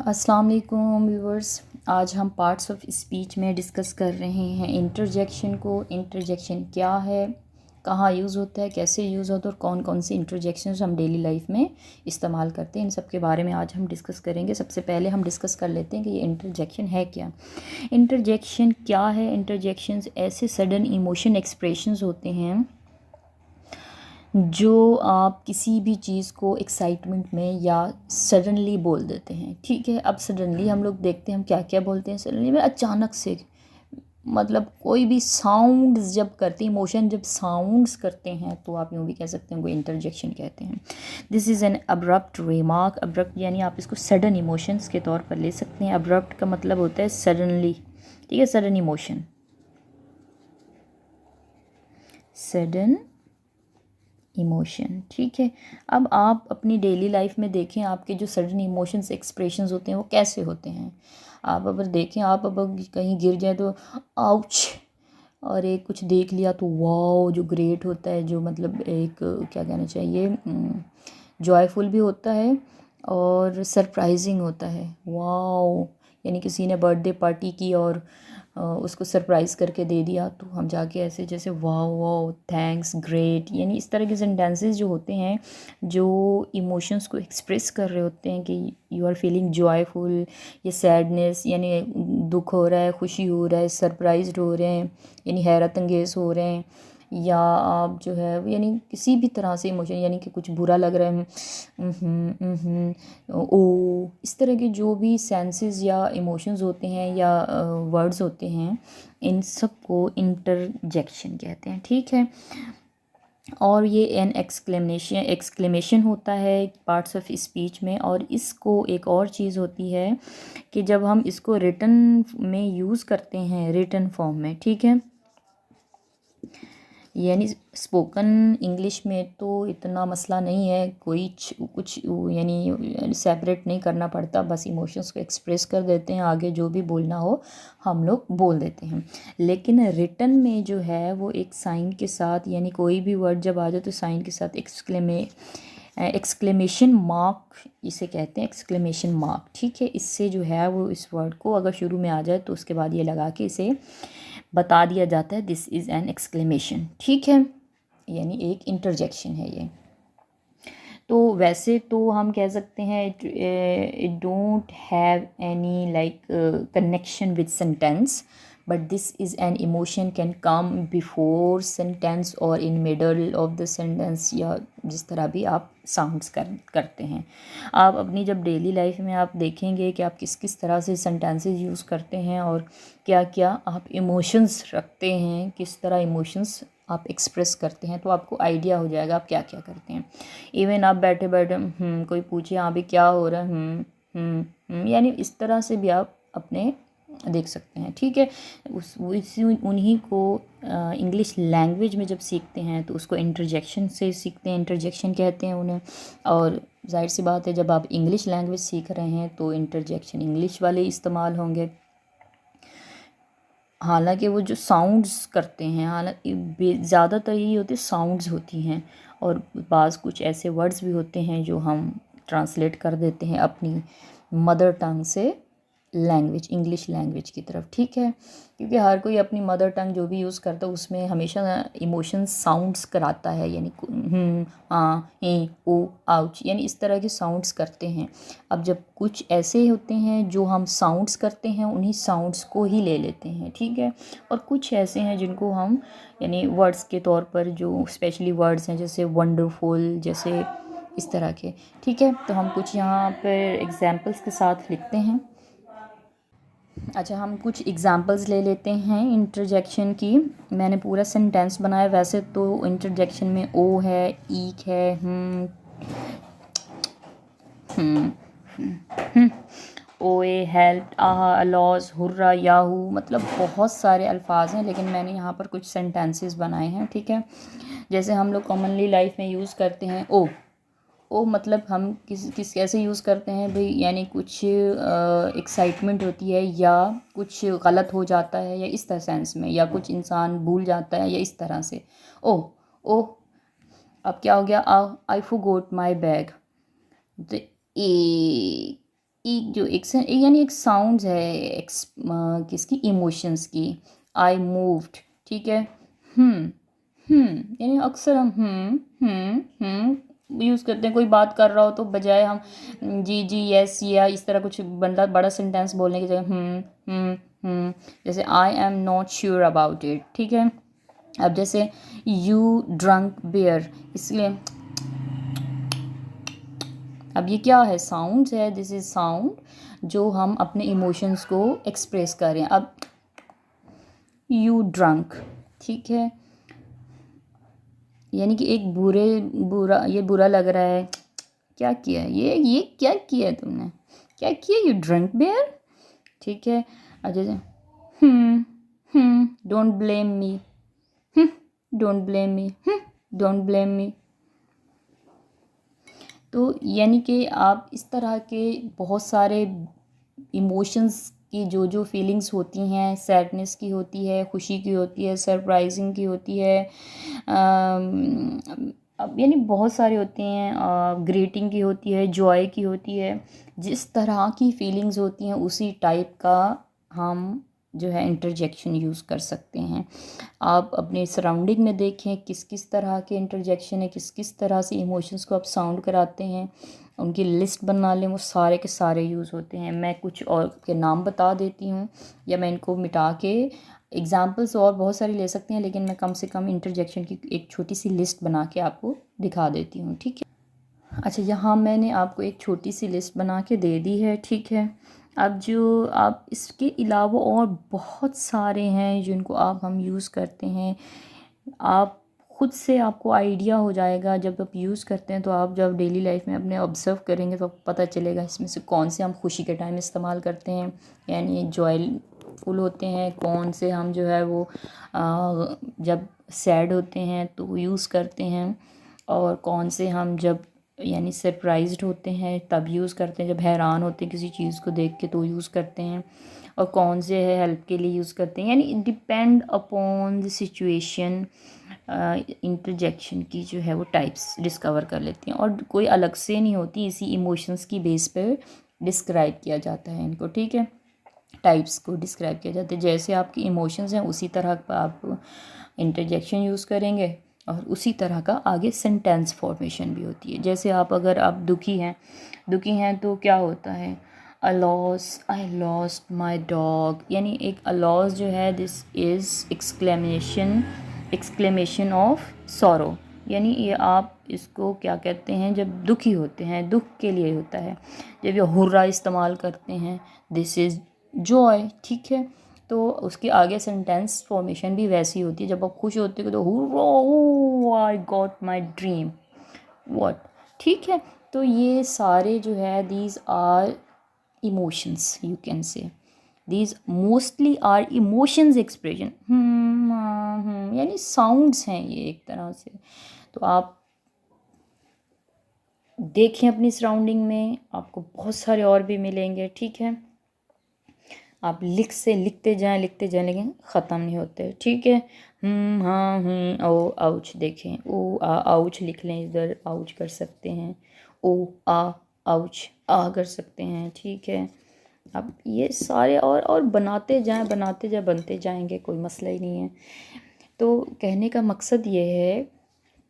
अस्सलाम वालेकुम व्यूवर्स। आज हम पार्ट्स ऑफ स्पीच में डिस्कस कर रहे हैं इंटरजेक्शन को। इंटरजेक्शन क्या है, कहाँ यूज़ होता है, कैसे यूज़ होता है और कौन कौन से इंटरजेक्शंस हम डेली लाइफ में इस्तेमाल करते हैं, इन सब के बारे में आज हम डिस्कस करेंगे। सबसे पहले हम डिस्कस कर लेते हैं कि ये इंटरजेक्शन है क्या। इंटरजेक्शन क्या है? इंटरजेक्शंस ऐसे सडन इमोशन एक्सप्रेशंस होते हैं जो आप किसी भी चीज़ को एक्साइटमेंट में या सडनली बोल देते हैं। ठीक है, अब सडनली हम लोग देखते हैं हम क्या क्या बोलते हैं सडनली में, अचानक से। मतलब कोई भी साउंड्स जब करते हैं, इमोशन जब साउंड्स करते हैं, तो आप यूँ भी कह सकते हैं वो इंटरजेक्शन कहते हैं। This is N abrupt remark. Abrupt यानी आप इसको सडन इमोशंस के तौर पर ले सकते हैं। अब्रप्ट का मतलब होता है सडनली। ठीक है, सडन इमोशन, सडन इमोशन। ठीक है, अब आप अपनी डेली लाइफ में देखें आपके जो सडन इमोशंस एक्सप्रेशंस होते हैं वो कैसे होते हैं। आप अगर देखें, आप अब कहीं गिर जाए तो आउच, और एक कुछ देख लिया तो वाओ, जो ग्रेट होता है, जो मतलब एक क्या कहना चाहिए, जॉयफुल भी होता है और सरप्राइजिंग होता है। वाओ, यानी किसी ने बर्थडे पार्टी की और उसको सरप्राइज़ करके दे दिया, तो हम जाके ऐसे जैसे वाओ वाओ, थैंक्स, ग्रेट, यानी इस तरह के सेंटेंसेस जो होते हैं जो इमोशंस को एक्सप्रेस कर रहे होते हैं कि यू आर फीलिंग जॉयफुल या सैडनेस, यानी दुख हो रहा है, खुशी हो रहा है, सरप्राइज्ड हो रहे हैं, यानी हैरत अंगेज़ हो रहे हैं, या आप जो है यानी किसी भी तरह से इमोशन, यानी कि कुछ बुरा लग रहा है, ओ, इस तरह के जो भी सेंसेस या इमोशंस होते हैं या वर्ड्स होते हैं, इन सब को इंटरजेक्शन कहते हैं। ठीक है, और ये एन एक्सक्लेमेशन होता है पार्ट्स ऑफ स्पीच में। और इसको एक और चीज़ होती है कि जब हम इसको रिटन में यूज़ करते हैं, रिटन फॉर्म में, ठीक है, यानी स्पोकन इंग्लिश में तो इतना मसला नहीं है, कोई कुछ यानी सेपरेट नहीं करना पड़ता, बस इमोशंस को एक्सप्रेस कर देते हैं, आगे जो भी बोलना हो हम लोग बोल देते हैं। लेकिन रिटन में जो है वो एक साइन के साथ, यानी कोई भी वर्ड जब आ जाए तो साइन के साथ एक्सक्लेमेशन मार्क इसे कहते हैं, एक्सक्लेमेशन मार्क। ठीक है, इससे जो है वो इस वर्ड को अगर शुरू में आ जाए तो उसके बाद ये लगा के इसे बता दिया जाता है दिस इज़ एन एक्सक्लेमेशन। ठीक है, यानी एक इंटरजेक्शन है ये। तो वैसे तो हम कह सकते हैं it don't have any like connection with sentence, but this is an emotion can come before sentence और in middle of the sentence, या जिस तरह भी आप साउंड्स करते हैं। आप अपनी जब डेली लाइफ में आप देखेंगे कि आप किस किस तरह से सेंटेंसेस यूज़ करते हैं और क्या क्या आप इमोशंस रखते हैं, किस तरह इमोशंस आप एक्सप्रेस करते हैं, तो आपको आइडिया हो जाएगा आप क्या क्या करते हैं। इवन आप बैठे बैठे कोई पूछे हाँ भी क्या हो रहा है, यानी इस तरह से भी आप अपने देख सकते हैं। ठीक है, उन्हीं को इंग्लिश लैंग्वेज में जब सीखते हैं तो उसको इंटरजेक्शन से सीखते हैं, इंटरजेक्शन कहते हैं उन्हें। और जाहिर सी बात है जब आप इंग्लिश लैंग्वेज सीख रहे हैं तो इंटरजेक्शन इंग्लिश वाले इस्तेमाल होंगे। हालांकि वो जो साउंड्स करते हैं, हालांकि ज़्यादातर यही होते साउंड्स होती हैं, और बाज़ कुछ ऐसे वर्ड्स भी होते हैं जो हम ट्रांसलेट कर देते हैं अपनी मदर टंग से लैंग्वेज, इंग्लिश लैंग्वेज की तरफ। ठीक है, क्योंकि हर कोई अपनी मदर टंग जो भी यूज़ करता है उसमें हमेशा इमोशंस साउंड्स कराता है, यानी ओ, आउच, यानी इस तरह के साउंड्स करते हैं। अब जब कुछ ऐसे होते हैं जो हम साउंड्स करते हैं, उन्हीं साउंड्स को ही ले लेते हैं। ठीक है, और कुछ ऐसे हैं जिनको हम यानी वर्ड्स के तौर पर, जो स्पेशली वर्ड्स हैं जैसे वंडरफुल, जैसे इस तरह के। ठीक है, तो हम कुछ यहाँ पर एग्जांपल्स के साथ लिखते हैं। अच्छा, हम कुछ एग्जांपल्स ले लेते हैं इंटरजेक्शन की। मैंने पूरा सेंटेंस बनाया, वैसे तो इंटरजेक्शन में ओ है, ईक है, ओए, हेल्प, आहा, अलॉज, हुर्रा, याहू, मतलब बहुत सारे अल्फाज हैं, लेकिन मैंने यहाँ पर कुछ सेंटेंसेस बनाए हैं। ठीक है, जैसे हम लोग कॉमनली लाइफ में यूज़ करते हैं ओ मतलब हम किस कैसे यूज़ करते हैं भाई, यानी कुछ एक्साइटमेंट होती है या कुछ गलत हो जाता है, या इस तरह सेंस में, या कुछ इंसान भूल जाता है, या इस तरह से ओ। अब क्या हो गया, आई फॉरगॉट माय बैग, तो ए एक जो यानी एक साउंड है किसकी, इमोशंस की। आई मूव्ड, ठीक है। यानी अक्सर हम यूज़ करते हैं। कोई बात कर रहा हो तो बजाय हम जी जी यस या इस तरह कुछ बंदा बड़ा सेंटेंस बोलने की जगह जैसे I am not sure about it, ठीक है। अब जैसे यू ड्रंक बियर, इसलिए अब ये क्या है, साउंड है, दिस इज साउंड जो हम अपने इमोशंस को एक्सप्रेस कर रहे हैं। अब यू ड्रंक, ठीक है, यानी कि एक ये बुरा लग रहा है, क्या किया ये क्या किया तुमने, क्या किया, यू ड्रंक बियर, ठीक है। अब जैसे don't blame me, don't blame me, don't blame me. तो यानी कि आप इस तरह के बहुत सारे इमोशंस की जो फीलिंग्स होती हैं, सैडनेस की होती है, खुशी की होती है, सरप्राइजिंग की होती है, अब यानी बहुत सारी होती हैं, ग्रीटिंग की होती है, जॉय की होती है। जिस तरह की फीलिंग्स होती हैं उसी टाइप का हम जो है इंटरजेक्शन यूज़ कर सकते हैं। आप अपने सराउंडिंग में देखें किस किस तरह के इंटरजेक्शन है, किस किस तरह से इमोशंस को आप साउंड कराते हैं, उनकी लिस्ट बना लें, वो सारे के सारे यूज़ होते हैं। मैं कुछ और के नाम बता देती हूँ या मैं इनको मिटा के एग्जाम्पल्स और बहुत सारी ले सकते हैं, लेकिन मैं कम से कम इंटरजेक्शन की एक छोटी सी लिस्ट बना के आपको दिखा देती हूँ, ठीक है। अच्छा, यहाँ मैंने आपको एक छोटी सी लिस्ट बना के दे दी है, ठीक है। अब जो आप इसके अलावा और बहुत सारे हैं जिनको हम यूज़ करते हैं। आप खुद से आपको आइडिया हो जाएगा जब आप यूज़ करते हैं, तो आप जब डेली लाइफ में अपने ऑब्ज़र्व करेंगे तो आपको पता चलेगा इसमें से कौन से हम खुशी के टाइम इस्तेमाल करते हैं, यानी जॉयफुल होते हैं, कौन से हम जो है वो जब सैड होते हैं तो यूज़ करते हैं, और कौन से हम जब यानी सरप्राइज्ड होते हैं तब यूज़ करते हैं, जब हैरान होते हैं किसी चीज़ को देख के तो यूज़ करते हैं, और कौन से है हेल्प के लिए यूज़ करते हैं। यानी depend upon the situation interjection की जो है वो टाइप्स डिस्कवर कर लेती हैं, और कोई अलग से नहीं होती, इसी इमोशंस की बेस पे डिस्क्राइब किया जाता है इनको, ठीक है। टाइप्स को डिस्क्राइब किया जाता है, जैसे आपकी इमोशंस हैं उसी तरह का आप इंटरजेक्शन यूज़ करेंगे, और उसी तरह का आगे सेंटेंस फॉर्मेशन भी होती है। जैसे अगर आप दुखी हैं तो क्या होता है, आई लॉस्ट माई डॉग, यानी एक अ लॉस जो है this is exclamation of sorrow, यानी ये आप इसको क्या कहते हैं, जब दुखी होते हैं दुख के लिए होता है। जब ये हुर्रा इस्तेमाल करते हैं, दिस इज़ जॉय, ठीक है। तो उसके आगे सेंटेंस फॉर्मेशन भी वैसी होती है, जब आप खुश होते हो तो hurray I got my dream what, ठीक है। तो ये सारे जो है these are emotions, you can say these mostly are emotions expression, यानी साउंड्स हैं ये एक तरह से। तो आप देखें अपनी सराउंडिंग में, आपको बहुत सारे और भी मिलेंगे, ठीक है। आप लिखते जाएं लेकिन ख़त्म नहीं होते, ठीक है। हाँ ओ आउच, देखें ओ आ आउच लिख लें, इधर आउच कर सकते हैं, ओ आ आउच आ कर सकते हैं, ठीक है। अब ये सारे और बनाते जाएं बनते जाएंगे, कोई मसला ही नहीं है। तो कहने का मकसद ये है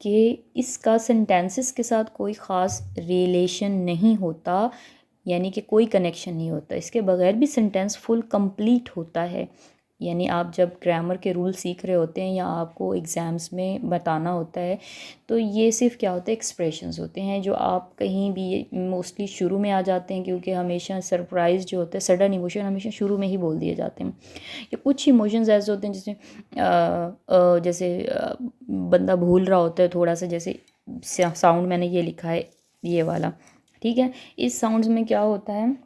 कि इसका सेंटेंसेस के साथ कोई ख़ास रिलेशन नहीं होता, यानी कि कोई कनेक्शन नहीं होता, इसके बगैर भी सेंटेंस फुल कंप्लीट होता है। यानी आप जब ग्रामर के रूल सीख रहे होते हैं या आपको एग्ज़ाम्स में बताना होता है, तो ये सिर्फ क्या होता है, एक्सप्रेशंस होते हैं जो आप कहीं भी मोस्टली शुरू में आ जाते हैं, क्योंकि हमेशा सरप्राइज़ जो होता है, सडन इमोशन हमेशा शुरू में ही बोल दिए जाते हैं। या कुछ इमोशंस ऐसे होते हैं जैसे बंदा भूल रहा होता है थोड़ा सा, जैसे साउंड मैंने ये लिखा है ये वाला, ठीक है। इस साउंड्स में क्या होता है,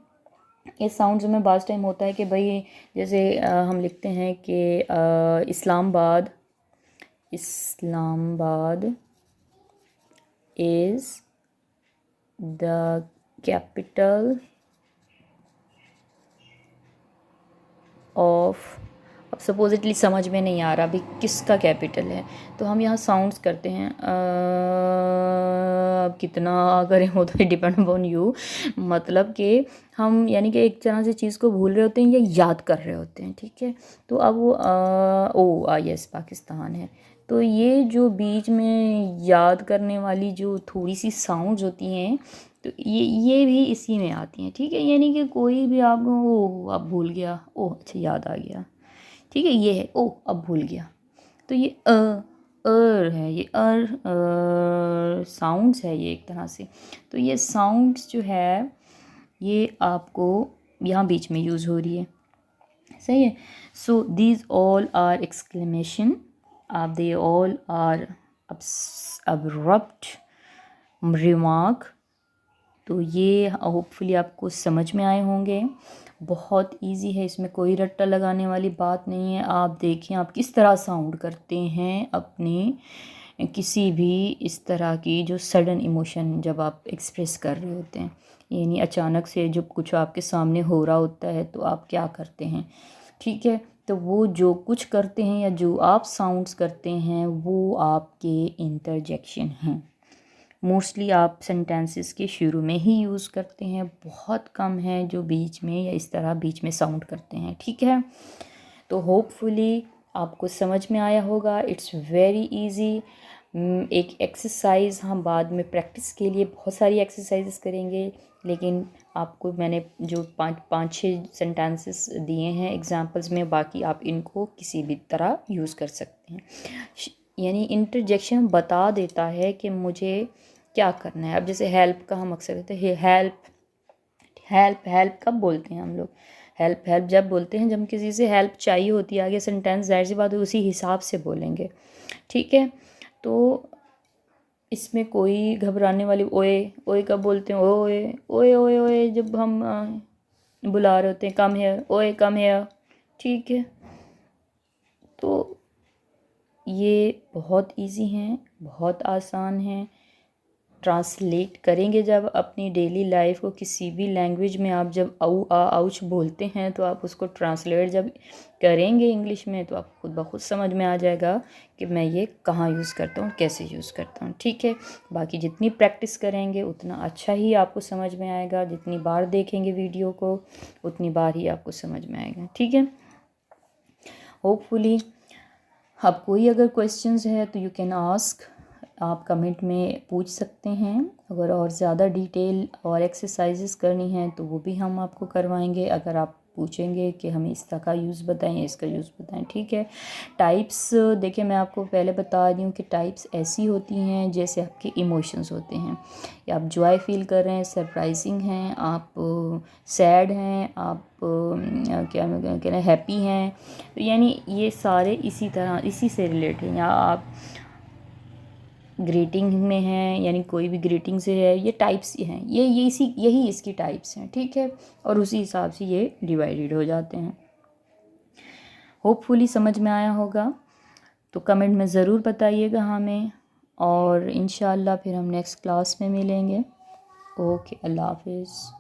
इस साउंड्स में बाज़ टाइम होता है कि भाई जैसे हम लिखते हैं कि Islamabad is the capital of, अब सपोजिटली समझ में नहीं आ रहा भाई किसका कैपिटल है, तो हम यहाँ साउंड्स करते हैं। अब कितना करें वो तो डिपेंड अपॉन यू, मतलब कि हम यानी कि एक तरह से चीज़ को भूल रहे होते हैं या याद कर रहे होते हैं, ठीक है। तो अब वो यस पाकिस्तान है। तो ये जो बीच में याद करने वाली जो थोड़ी सी साउंड्स होती हैं, तो ये भी इसी में आती हैं, ठीक है। यानी कि कोई भी आपको ओ अब भूल गया, ओह अच्छा याद आ गया, ठीक है। ये है ओ अब भूल गया, तो ये है, ये साउंड्स है ये एक तरह से। तो ये साउंड्स जो है ये आपको यहाँ बीच में यूज़ हो रही है, सही है। So these all are exclamation, they all are abrupt remark. तो ये होपफुली आपको समझ में आए होंगे। बहुत इजी है, इसमें कोई रट्टा लगाने वाली बात नहीं है। आप देखें आप किस तरह साउंड करते हैं अपने किसी भी इस तरह की जो सडन इमोशन जब आप एक्सप्रेस कर रहे होते हैं, यानी अचानक से जब कुछ आपके सामने हो रहा होता है तो आप क्या करते हैं, ठीक है। तो वो जो कुछ करते हैं या जो आप साउंड्स करते हैं वो आपके इंटरजेक्शन हैं। मोस्टली आप सेंटेंसेस के शुरू में ही यूज़ करते हैं, बहुत कम है जो बीच में या इस तरह बीच में साउंड करते हैं, ठीक है। तो होपफुली आपको समझ में आया होगा। It's very easy. एक एक्सरसाइज हम बाद में प्रैक्टिस के लिए बहुत सारी एक्सरसाइजेस करेंगे, लेकिन आपको मैंने जो पाँच छः सेंटेंसेस दिए हैं एग्जांपल्स में, बाकी आप इनको किसी भी तरह यूज़ कर सकते हैं। यानी इंटरजेक्शन बता देता है कि मुझे क्या करना है। अब जैसे हेल्प का हम अक्सर कहते हैं हेल्प हेल्प हेल्प कब बोलते हैं हम लोग, हेल्प हेल्प जब बोलते हैं जब किसी से हेल्प चाहिए होती है, आगे सेंटेंस जाहिर सी बात है उसी हिसाब से बोलेंगे, ठीक है। तो इसमें कोई घबराने वाली, ओए ओए कब बोलते हैं, ओए ओए ओए ओए जब हम बुला रहे होते हैं, कम हेयर, ओए कम हेयर, ठीक है। तो ये बहुत इजी हैं, बहुत आसान हैं। ट्रांसलेट करेंगे जब अपनी डेली लाइफ को किसी भी लैंग्वेज में, आप जब आउच बोलते हैं तो आप उसको ट्रांसलेट जब करेंगे इंग्लिश में तो आप खुद ब खुद समझ में आ जाएगा कि मैं ये कहाँ यूज़ करता हूँ, कैसे यूज़ करता हूँ, ठीक है। बाकी जितनी प्रैक्टिस करेंगे उतना अच्छा ही आपको समझ में आएगा, जितनी बार देखेंगे वीडियो को उतनी बार ही आपको समझ में आएगा, ठीक है। होपफुली अब कोई अगर क्वेश्चंस है तो यू कैन आस्क, आप कमेंट में पूछ सकते हैं। अगर और ज़्यादा डिटेल और एक्सरसाइजेस करनी है तो वो भी हम आपको करवाएंगे, अगर आप पूछेंगे कि हमें इस तरह का यूज़ बताएं, इसका यूज़ बताएं, ठीक है। टाइप्स देखिए मैं आपको पहले बता दी हूँ कि टाइप्स ऐसी होती हैं जैसे आपके इमोशंस होते हैं, या आप जॉय फील कर रहे हैं, सरप्राइजिंग हैं, आप सैड हैं, आप क्या कह रहे हैं हैप्पी हैं, तो यानी ये सारे इसी तरह इसी से रिलेटेड, या आप ग्रीटिंग में हैं यानी कोई भी ग्रीटिंग से है, ये टाइप्स हैं, ये यही इसकी टाइप्स हैं, ठीक है। और उसी हिसाब से ये डिवाइडेड हो जाते हैं। होपफुली समझ में आया होगा, तो कमेंट में ज़रूर बताइएगा हमें, और इंशाल्लाह फिर हम नेक्स्ट क्लास में मिलेंगे। ओके, अल्लाह हाफिज़।